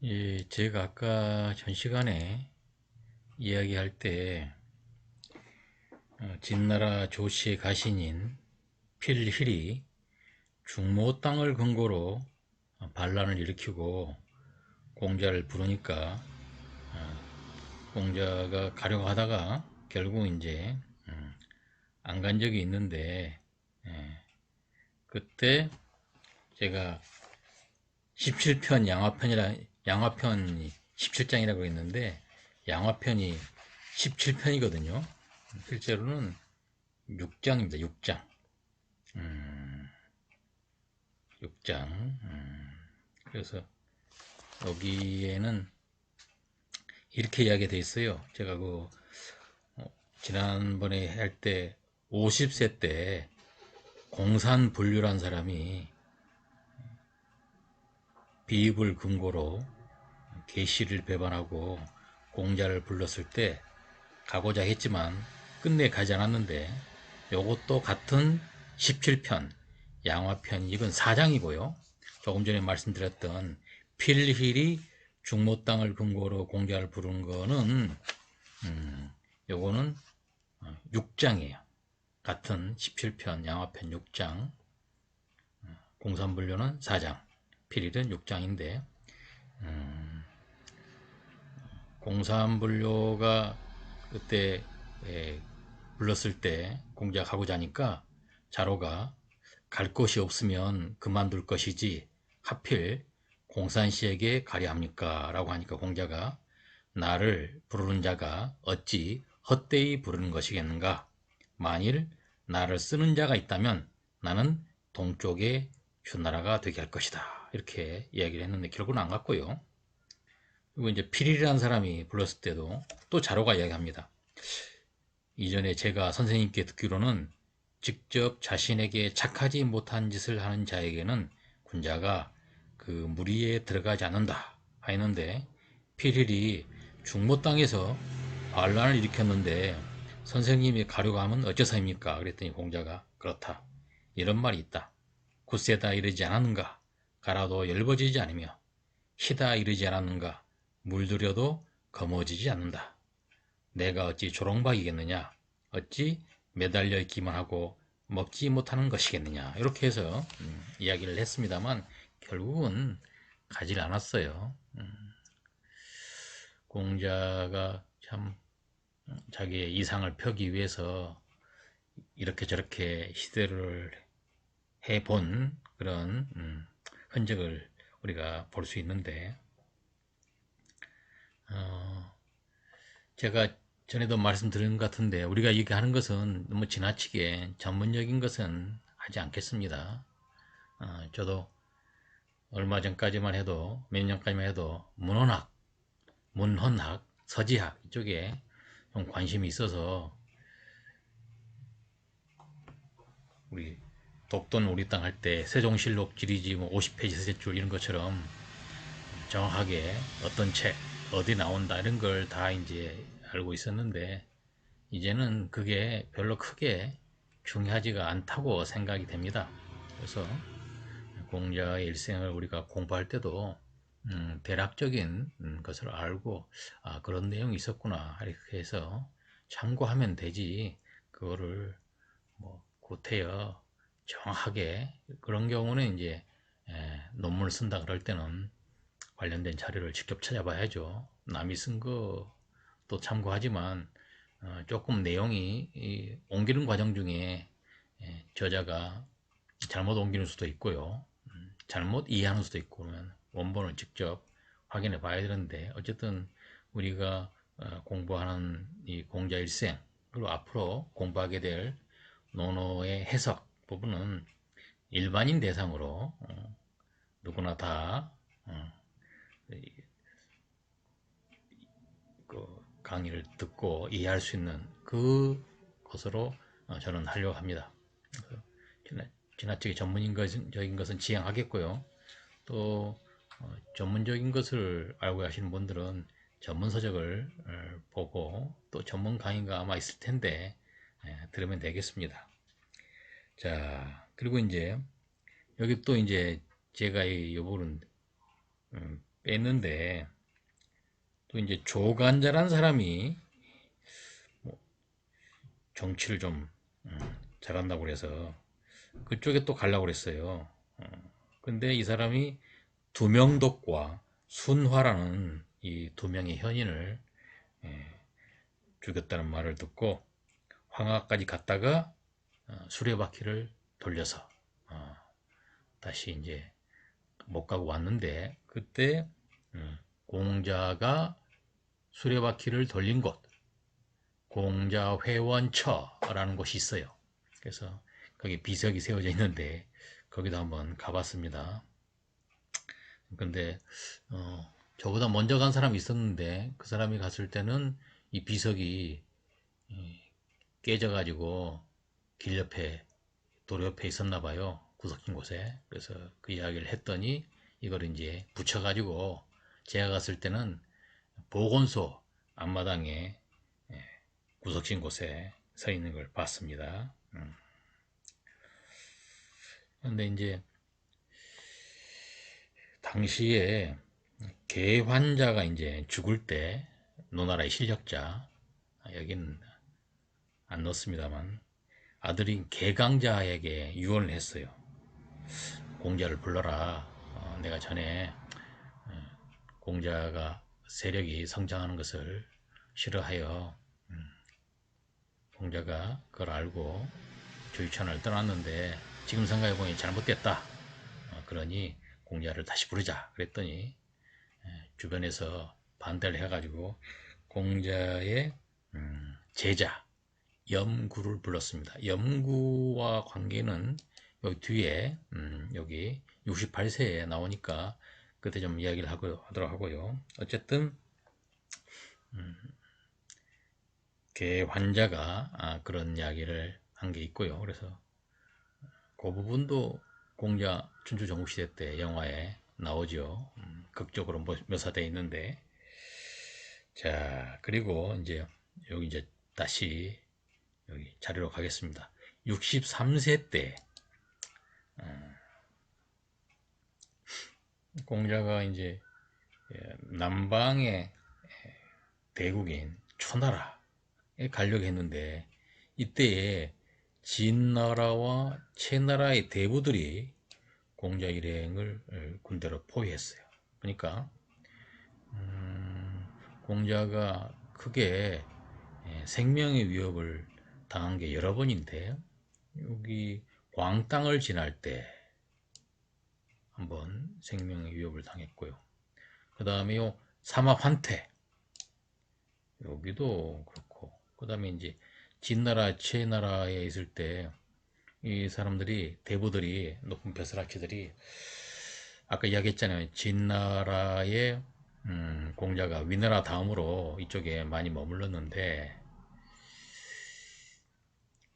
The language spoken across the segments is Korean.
예, 제가 아까 전 시간에 이야기할 때 진나라 조씨의 가신인 필힐이 중모 땅을 근거로 반란을 일으키고 공자를 부르니까 공자가 가려고 하다가 결국 이제 안 간 적이 있는데, 예, 그때 제가 17편 양화편이 17장이라고 했는데 양화편이 17편이거든요. 실제로는 6장입니다. 6장. 6장. 그래서 여기에는 이렇게 이야기가 되어 있어요. 제가 지난번에 할 때 50세 때 공산분류란 사람이 비입을 근거로 계시를 배반하고 공자를 불렀을 때 가고자 했지만 끝내 가지 않았는데, 요것도 같은 17편 양화편, 이건 4장이고요. 조금 전에 말씀드렸던 필힐이 중모 땅을 근거로 공자를 부른 거는 요거는 6장이에요. 같은 17편 양화편 6장, 공산분류는 4장, 필힐은 6장인데, 공산분류가 그때 불렀을 때 공자가 가고자 하니까 자로가 갈 곳이 없으면 그만둘 것이지 하필 공산씨에게 가려 합니까? 라고 하니까 공자가 나를 부르는 자가 어찌 헛되이 부르는 것이겠는가? 만일 나를 쓰는 자가 있다면 나는 동쪽의 주나라가 되게 할 것이다. 이렇게 이야기를 했는데 결국은 안 갔고요. 그리고 이제 필일이라는 사람이 불렀을 때도 또 자로가 이야기합니다. 이전에 제가 선생님께 듣기로는 직접 자신에게 착하지 못한 짓을 하는 자에게는 군자가 그 무리에 들어가지 않는다 하였는데, 필일이 중모 땅에서 반란을 일으켰는데 선생님이 가려고 하면 어째서입니까? 그랬더니 공자가 그렇다, 이런 말이 있다. 굳세다 이르지 않았는가? 가라도 열버지지 않으며 희다 이르지 않았는가? 물들여도 거머지지 않는다. 내가 어찌 조롱박이겠느냐? 어찌 매달려 있기만 하고 먹지 못하는 것이겠느냐? 이렇게 해서 이야기를 했습니다만 결국은 가지 않았어요. 공자가 참 자기의 이상을 펴기 위해서 이렇게 저렇게 시대를 해본 그런 흔적을 우리가 볼 수 있는데, 어, 제가 전에도 말씀드린 것 같은데 우리가 얘기하는 것은 너무 지나치게 전문적인 것은 하지 않겠습니다. 저도 얼마 전까지만 해도, 몇 년까지만 해도 문헌학, 문헌학, 서지학 이쪽에 좀 관심이 있어서 우리 독도는 우리 땅 할 때 세종실록 지리지 뭐 50페이지 세 줄 이런 것처럼 정확하게 어떤 책 어디 나온다 이런 걸 다 이제 알고 있었는데 이제는 그게 별로 크게 중요하지가 않다고 생각이 됩니다. 그래서 공자의 일생을 우리가 공부할 때도 대략적인 것을 알고 그런 내용이 있었구나 이렇게 해서 참고하면 되지, 그거를 뭐 구태여 정확하게, 그런 경우는 이제 논문을 쓴다 그럴 때는 관련된 자료를 직접 찾아봐야죠. 남이 쓴 것도 참고하지만 조금 내용이 옮기는 과정 중에 저자가 잘못 옮기는 수도 있고요. 잘못 이해하는 수도 있고, 그러면 원본을 직접 확인해 봐야 되는데, 어쨌든 우리가 공부하는 이 공자 일생, 그리고 앞으로 공부하게 될 논어의 해석 부분은 일반인 대상으로 누구나 다 그 강의를 듣고 이해할 수 있는 그 것으로 저는 하려고 합니다. 지나치게 전문적인 것은 지양하겠고요. 또 전문적인 것을 알고 하시는 분들은 전문 서적을 보고 또 전문 강의가 아마 있을 텐데 들으면 되겠습니다. 자, 그리고 이제 여기 또 이제 제가 이 부분 뺐는데 또 이제 조간자란 사람이 뭐 정치를 좀 잘한다고 그래서 그쪽에 또 가려고 그랬어요. 근데 이 사람이 두명독과 순화라는 이 두 명의 현인을 죽였다는 말을 듣고 황하까지 갔다가 수레바퀴를 돌려서 다시 이제 못 가고 왔는데 그때 공자가 수레바퀴를 돌린 곳 공자회원처라는 곳이 있어요. 그래서 거기 비석이 세워져 있는데 거기도 한번 가봤습니다. 근데 저보다 먼저 간 사람이 있었는데 그 사람이 갔을 때는 이 비석이 깨져가지고 길 옆에 도로 옆에 있었나 봐요. 구석진 곳에. 그래서 그 이야기를 했더니 이걸 이제 붙여가지고 제가 갔을 때는 보건소 앞마당에 구석진 곳에 서 있는 걸 봤습니다. 근데 이제 당시에 개 환자가 이제 죽을 때 노나라의 실력자 여기는 안 넣습니다만 아들인 개강자에게 유언을 했어요. 공자를 불러라. 내가 전에 공자가 세력이 성장하는 것을 싫어하여 공자가 그걸 알고 조유천을 떠났는데 지금 생각해보니 잘못됐다. 그러니 공자를 다시 부르자. 그랬더니 주변에서 반대를 해가지고 공자의 제자 염구를 불렀습니다. 염구와 관계는 여기 뒤에 여기 68세에 나오니까 그때 좀 이야기를 하도록 하고요. 어쨌든 개 환자가 그런 이야기를 한 게 있고요. 그래서 그 부분도 공자 춘추 전국시대 때 영화에 나오죠. 극적으로 묘사되어 있는데 자 그리고 이제 여기 이제 다시 여기 자료로 가겠습니다. 63세 때 공자가 이제 남방의 대국인 초나라에 가려고 했는데 이때에 진나라와 채나라의 대부들이 공자 일행을 군대로 포위했어요. 그러니까 공자가 크게 생명의 위협을 당한 게 여러 번인데 여기 광땅을 지날 때 한번 생명의 위협을 당했고요. 그 다음에 요 사마환퇴 여기도 그렇고 그 다음에 이제 진나라 채나라에 있을 때 이 사람들이 대부들이 높은 벼슬아치들이 아까 이야기했잖아요. 진나라의 공자가 위나라 다음으로 이쪽에 많이 머물렀는데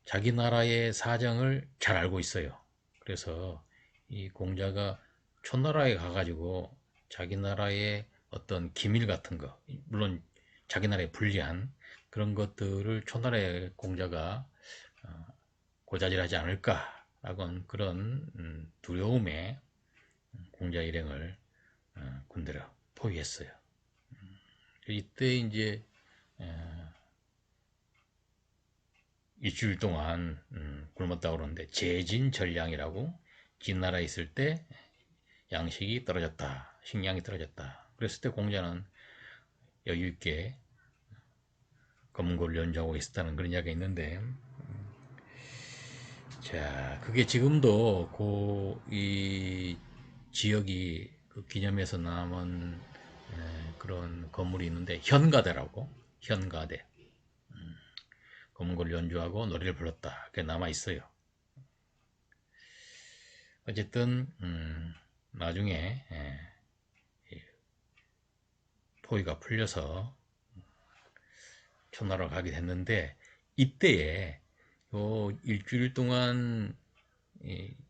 자기 나라의 사정을 잘 알고 있어요. 그래서 이 공자가 초나라에 가가지고 자기 나라의 어떤 기밀 같은 거, 물론 자기 나라에 불리한 그런 것들을 초나라의 공자가 고자질하지 않을까라고 그런 두려움에 공자 일행을 군대로 포위했어요. 이때 이제 일주일 동안 굶었다고 그러는데 재진절량이라고 진나라에 있을 때 양식이 떨어졌다, 식량이 떨어졌다. 그랬을 때 공자는 여유 있게 검은고를 연주하고 있었다는 그런 이야기가 있는데, 자, 그게 지금도 이 지역이 그 기념해서 남은 그런 건물이 있는데 현가대라고 현가대 검은고를 연주하고 노래를 불렀다. 그게 남아 있어요. 어쨌든 나중에 포위가 풀려서 초나라로 가게 됐는데 이때에 일주일 동안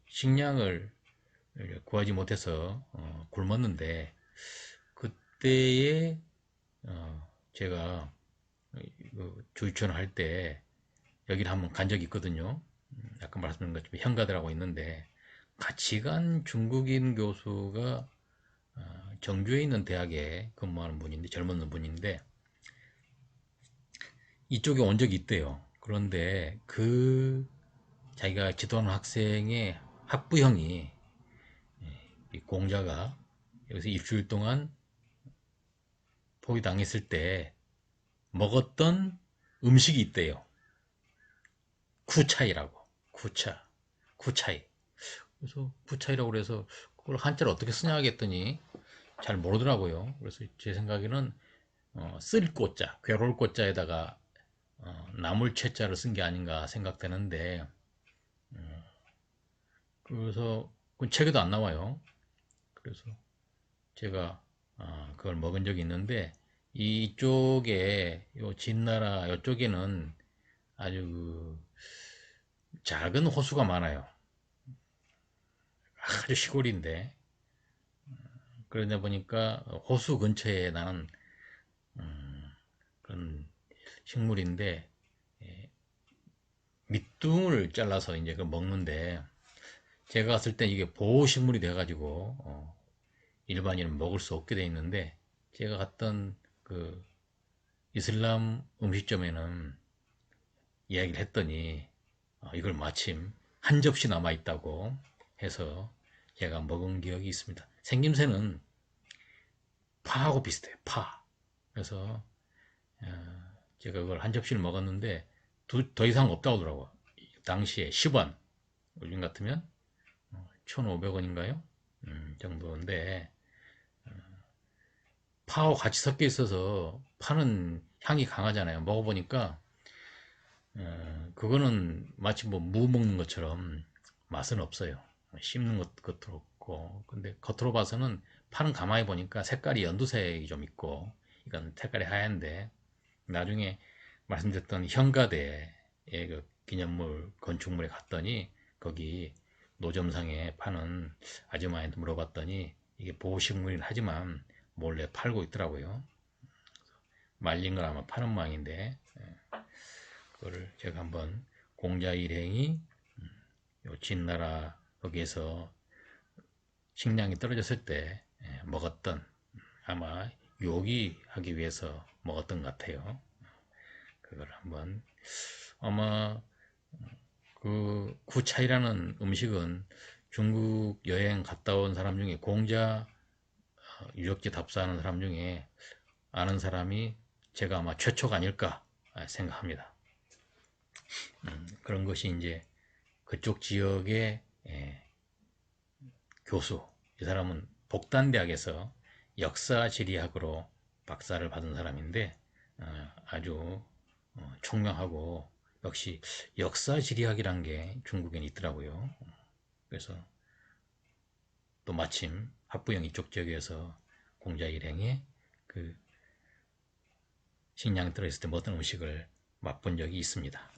식량을 구하지 못해서 굶었는데 그때에 제가 조유천을 할 때 여기를 한번 간 적이 있거든요. 아까 말씀드린 것처럼 현가대라고 있는데 같이 간 중국인 교수가 정주에 있는 대학에 근무하는 분인데, 젊은 분인데, 이쪽에 온 적이 있대요. 그런데 자기가 지도하는 학생의 학부형이, 이 공자가 여기서 일주일 동안 포위당했을 때 먹었던 음식이 있대요. 쿠차이라고. 쿠차이. 그래서 쿠차이라고 그래서 그걸 한자를 어떻게 쓰냐 하겠더니 잘 모르더라고요. 그래서 제 생각에는 쓸 꽃자, 괴로울 꽃자에다가 나물 채자를 쓴 게 아닌가 생각되는데, 그래서 그 책에도 안 나와요. 그래서 제가 그걸 먹은 적이 있는데, 이쪽에 요 진나라 이쪽에는 아주 작은 호수가 많아요. 아주 시골인데, 그러다 보니까 호수 근처에 나는 그런 식물인데, 밑둥을 잘라서 이제 그걸 먹는데, 제가 갔을 때 이게 보호식물이 돼가지고 일반인은 먹을 수 없게 돼 있는데, 제가 갔던 그 이슬람 음식점에는 이야기를 했더니 이걸 마침 한 접시 남아 있다고 해서 제가 먹은 기억이 있습니다. 생김새는 파하고 비슷해요. 파. 그래서 제가 그걸 한 접시를 먹었는데 더 이상 없다고 하더라고요. 당시에 10원, 요즘 같으면 1,500원인가요? 정도인데, 파하고 같이 섞여 있어서 파는 향이 강하잖아요. 먹어보니까 그거는 마치 뭐 무 먹는 것처럼 맛은 없어요. 씹는 것도 없고. 근데 겉으로 봐서는 파는 가만히 보니까 색깔이 연두색이 좀 있고, 이건 색깔이 하얀데, 나중에 말씀드렸던 현가대의 그 기념물 건축물에 갔더니 거기 노점상에 파는 아줌마한테 물어봤더니 이게 보호식물이긴 하지만 몰래 팔고 있더라고요. 말린 걸 아마 파는 모양인데, 그거를 제가 한번 공자 일행이 요 진나라 거기에서 식량이 떨어졌을 때 먹었던, 아마 요기하기 위해서 먹었던 것 같아요. 그걸 한번, 아마 그 구차이라는 음식은 중국 여행 갔다 온 사람 중에 공자 유적지 답사하는 사람 중에 아는 사람이 제가 아마 최초가 아닐까 생각합니다. 그런 것이 이제 그쪽 지역의 교수, 이 사람은 복단대학에서 역사지리학으로 박사를 받은 사람인데 아주 총명하고, 역시 역사지리학이란 게 중국엔 있더라고요. 그래서 또 마침 합부형 이쪽 지역에서 공자 일행에 그 식량이 들어있을 때 먹던 음식을 맛본 적이 있습니다.